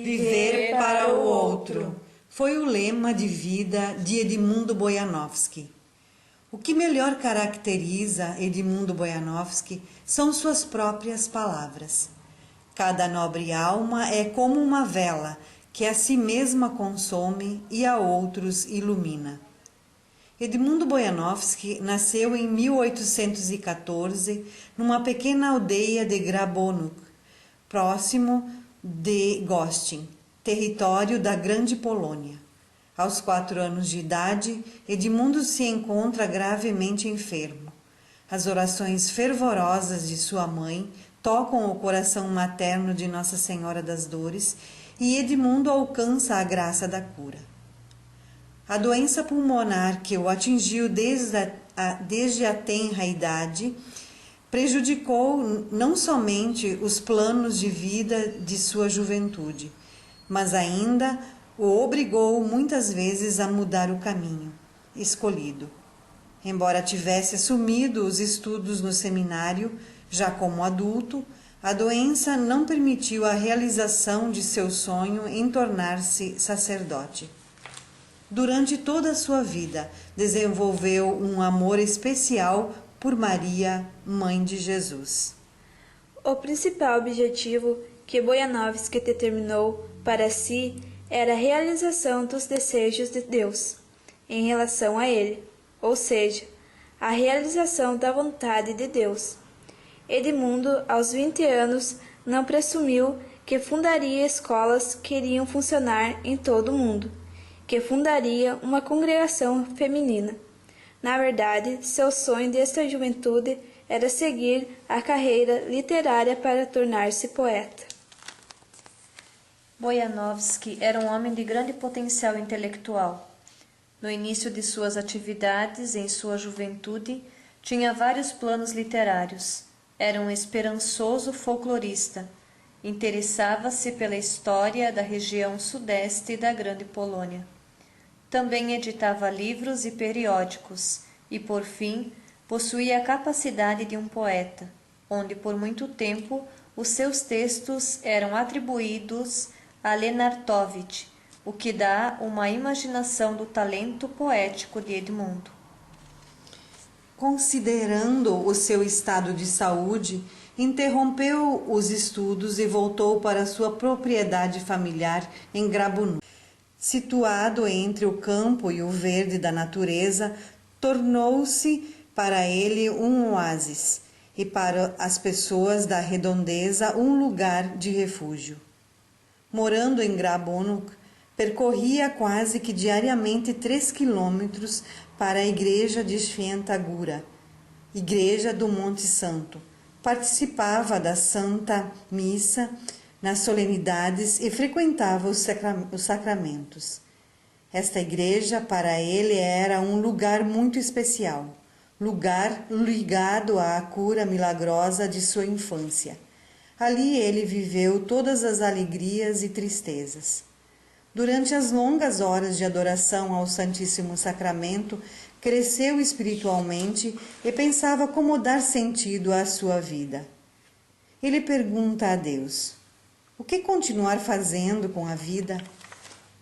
Viver para o outro foi o lema de vida de Edmundo Bojanowski. O que melhor caracteriza Edmundo Bojanowski são suas próprias palavras. Cada nobre alma é como uma vela que a si mesma consome e a outros ilumina. Edmundo Bojanowski nasceu em 1814 numa pequena aldeia de Grabonuk, próximo de Gostyń, território da Grande Polônia. Aos 4 anos de idade, Edmundo se encontra gravemente enfermo. As orações fervorosas de sua mãe tocam o coração materno de Nossa Senhora das Dores e Edmundo alcança a graça da cura. A doença pulmonar que o atingiu desde a tenra idade prejudicou não somente os planos de vida de sua juventude, mas ainda o obrigou muitas vezes a mudar o caminho escolhido. Embora tivesse assumido os estudos no seminário, já como adulto, a doença não permitiu a realização de seu sonho em tornar-se sacerdote. Durante toda a sua vida, desenvolveu um amor especial por Maria, Mãe de Jesus. O principal objetivo que Bojanowski determinou para si era a realização dos desejos de Deus em relação a ele, ou seja, a realização da vontade de Deus. Edmundo, aos 20 anos, não presumiu que fundaria escolas que iriam funcionar em todo o mundo, que fundaria uma congregação feminina. Na verdade, seu sonho desde a juventude era seguir a carreira literária para tornar-se poeta. Bojanowski era um homem de grande potencial intelectual. No início de suas atividades, em sua juventude, tinha vários planos literários. Era um esperançoso folclorista. Interessava-se pela história da região sudeste da Grande Polônia. Também editava livros e periódicos e, por fim, possuía a capacidade de um poeta, onde por muito tempo os seus textos eram atribuídos a Lenartovich, o que dá uma imaginação do talento poético de Edmundo. Considerando o seu estado de saúde, interrompeu os estudos e voltou para sua propriedade familiar em Grabonuk. Situado entre o campo e o verde da natureza, tornou-se para ele um oásis e para as pessoas da redondeza um lugar de refúgio. Morando em Grabonuk, percorria quase que diariamente 3 quilômetros para a igreja de Święta-Góra, igreja do Monte Santo. Participava da Santa Missa nas solenidades e frequentava os sacramentos. Esta igreja para ele era um lugar muito especial, lugar ligado à cura milagrosa de sua infância. Ali ele viveu todas as alegrias e tristezas. Durante as longas horas de adoração ao Santíssimo Sacramento, cresceu espiritualmente e pensava como dar sentido à sua vida. Ele pergunta a Deus: o que continuar fazendo com a vida?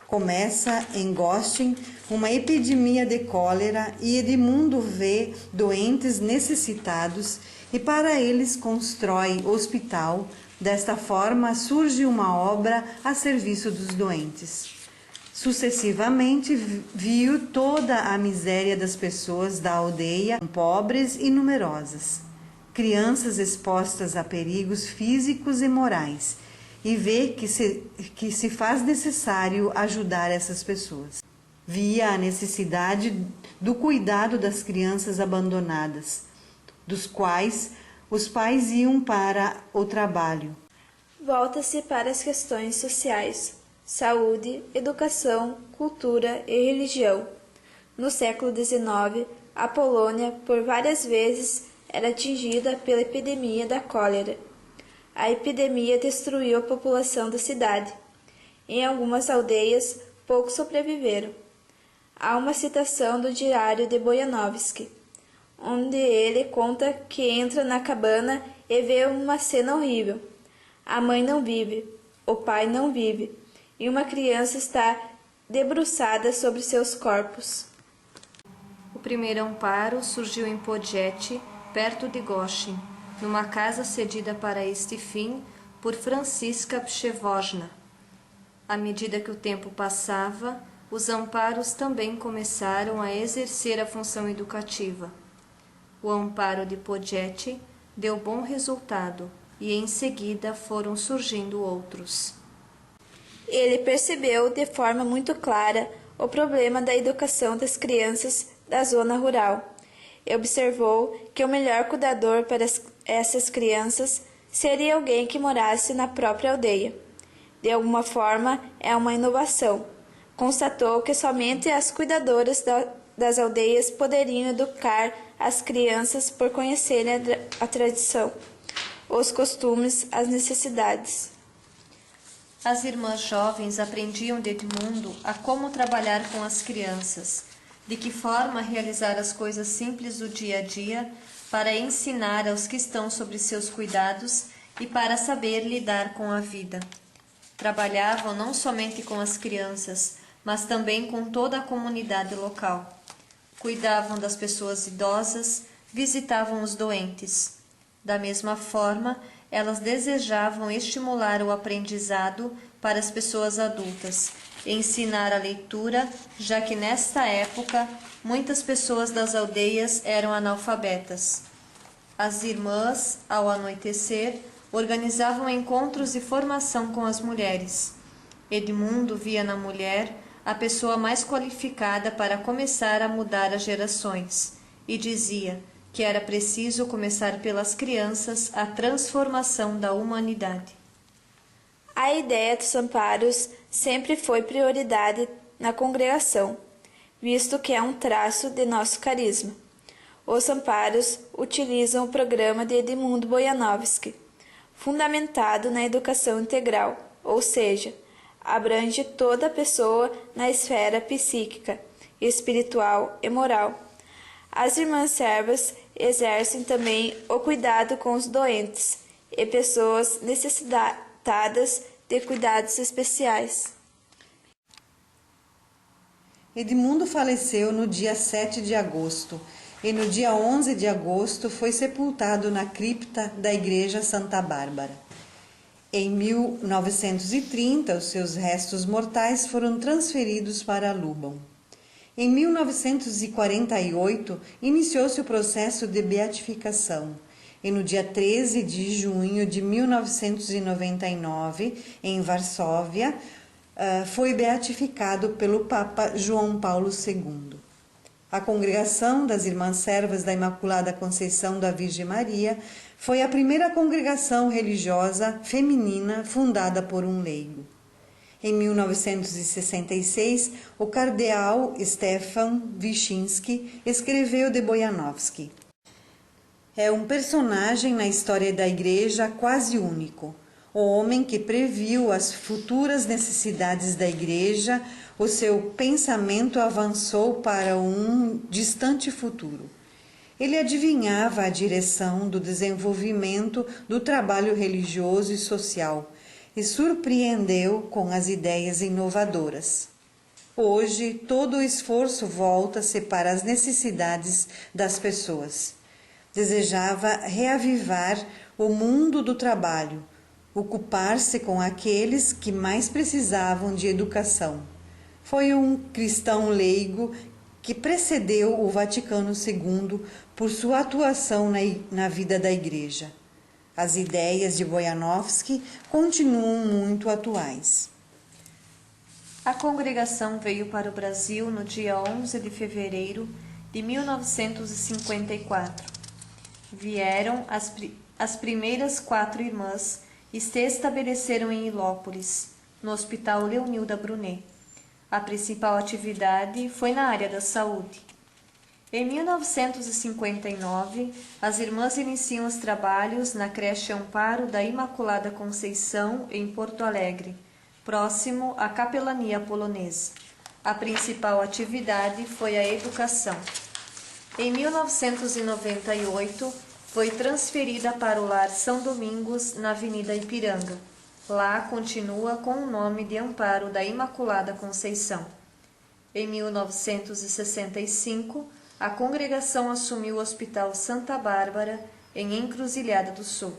Começa em Gostyń uma epidemia de cólera e Edmundo vê doentes necessitados e para eles constrói hospital. Desta forma surge uma obra a serviço dos doentes. Sucessivamente viu toda a miséria das pessoas da aldeia, pobres e numerosas, crianças expostas a perigos físicos e morais, e vê que se faz necessário ajudar essas pessoas. Via a necessidade do cuidado das crianças abandonadas, dos quais os pais iam para o trabalho. Volta-se para as questões sociais, saúde, educação, cultura e religião. No século XIX, a Polônia por várias vezes era atingida pela epidemia da cólera. A epidemia destruiu a população da cidade. Em algumas aldeias, poucos sobreviveram. Há uma citação do diário de Bojanowski, onde ele conta que entra na cabana e vê uma cena horrível. A mãe não vive, o pai não vive, e uma criança está debruçada sobre seus corpos. O primeiro amparo surgiu em Poggete, perto de Goshen, numa casa cedida para este fim por Francisca Przewozna. À medida que o tempo passava, os amparos também começaram a exercer a função educativa. O amparo de Poggete deu bom resultado e em seguida foram surgindo outros. Ele percebeu de forma muito clara o problema da educação das crianças da zona rural e observou que o melhor cuidador para essas crianças seria alguém que morasse na própria aldeia. De alguma forma, é uma inovação. Constatou que somente as cuidadoras das aldeias poderiam educar as crianças por conhecerem a tradição, os costumes, as necessidades. As irmãs jovens aprendiam de Edmundo a como trabalhar com as crianças, de que forma realizar as coisas simples do dia a dia, para ensinar aos que estão sob seus cuidados e para saber lidar com a vida. Trabalhavam não somente com as crianças, mas também com toda a comunidade local. Cuidavam das pessoas idosas, visitavam os doentes. Da mesma forma, elas desejavam estimular o aprendizado para as pessoas adultas, ensinar a leitura, já que nesta época muitas pessoas das aldeias eram analfabetas. As irmãs, ao anoitecer, organizavam encontros de formação com as mulheres. Edmundo via na mulher a pessoa mais qualificada para começar a mudar as gerações e dizia que era preciso começar pelas crianças a transformação da humanidade. A ideia dos amparos sempre foi prioridade na congregação, visto que é um traço de nosso carisma. Os amparos utilizam o programa de Edmundo Boyanovsky, fundamentado na educação integral, ou seja, abrange toda a pessoa na esfera psíquica, espiritual e moral. As irmãs servas exercem também o cuidado com os doentes e pessoas necessitadas de cuidados especiais. Edmundo faleceu no dia 7 de agosto e no dia 11 de agosto foi sepultado na cripta da Igreja Santa Bárbara. Em 1930, os seus restos mortais foram transferidos para Luban. Em 1948, iniciou-se o processo de beatificação e no dia 13 de junho de 1999, em Varsóvia, foi beatificado pelo Papa João Paulo II. A Congregação das Irmãs Servas da Imaculada Conceição da Virgem Maria foi a primeira congregação religiosa feminina fundada por um leigo. Em 1966, o cardeal Stefan Wyszynski escreveu de Boyanovsky: é um personagem na história da Igreja quase único, o homem que previu as futuras necessidades da Igreja. O seu pensamento avançou para um distante futuro. Ele adivinhava a direção do desenvolvimento do trabalho religioso e social e surpreendeu com as ideias inovadoras. Hoje, todo o esforço volta-se para as necessidades das pessoas. Desejava reavivar o mundo do trabalho, ocupar-se com aqueles que mais precisavam de educação. Foi um cristão leigo que precedeu o Vaticano II por sua atuação na vida da Igreja. As ideias de Boyanovsky continuam muito atuais. A congregação veio para o Brasil no dia 11 de fevereiro de 1954. Vieram as primeiras 4 irmãs e se estabeleceram em Ilópolis, no Hospital Leonilda Brunet. A principal atividade foi na área da saúde. Em 1959, as irmãs iniciam os trabalhos na creche Amparo da Imaculada Conceição, em Porto Alegre, próximo à capelania polonesa. A principal atividade foi a educação. Em 1998, foi transferida para o Lar São Domingos, na Avenida Ipiranga. Lá continua com o nome de Amparo da Imaculada Conceição. Em 1965, a congregação assumiu o Hospital Santa Bárbara, em Encruzilhada do Sul.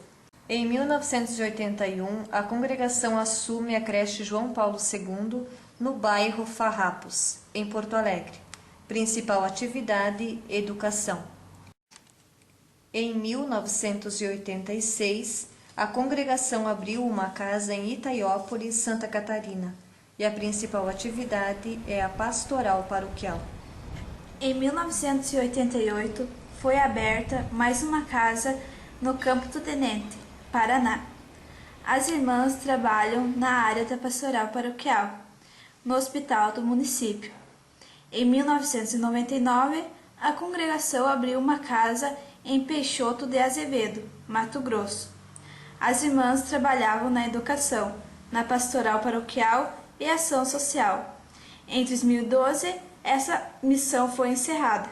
Em 1981, a congregação assume a creche João Paulo II, no bairro Farrapos, em Porto Alegre. Principal atividade: educação. Em 1986, a congregação abriu uma casa em Itaiópolis, Santa Catarina, e a principal atividade é a pastoral paroquial. Em 1988, foi aberta mais uma casa no Campo do Tenente, Paraná. As irmãs trabalham na área da pastoral paroquial, no hospital do município. Em 1999, a congregação abriu uma casa em Peixoto de Azevedo, Mato Grosso. As irmãs trabalhavam na educação, na pastoral paroquial e ação social. Em 2012, essa missão foi encerrada.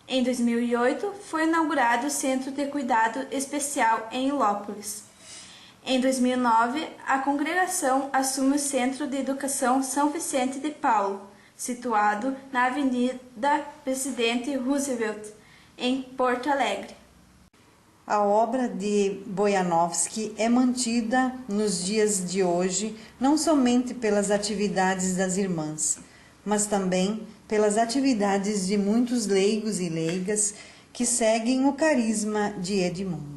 Em 2008, foi inaugurado o Centro de Cuidado Especial em Ilópolis. Em 2009, a congregação assume o Centro de Educação São Vicente de Paulo, situado na Avenida Presidente Roosevelt, em Porto Alegre. A obra de Bojanovski é mantida nos dias de hoje não somente pelas atividades das irmãs, mas também pelas atividades de muitos leigos e leigas que seguem o carisma de Edmundo.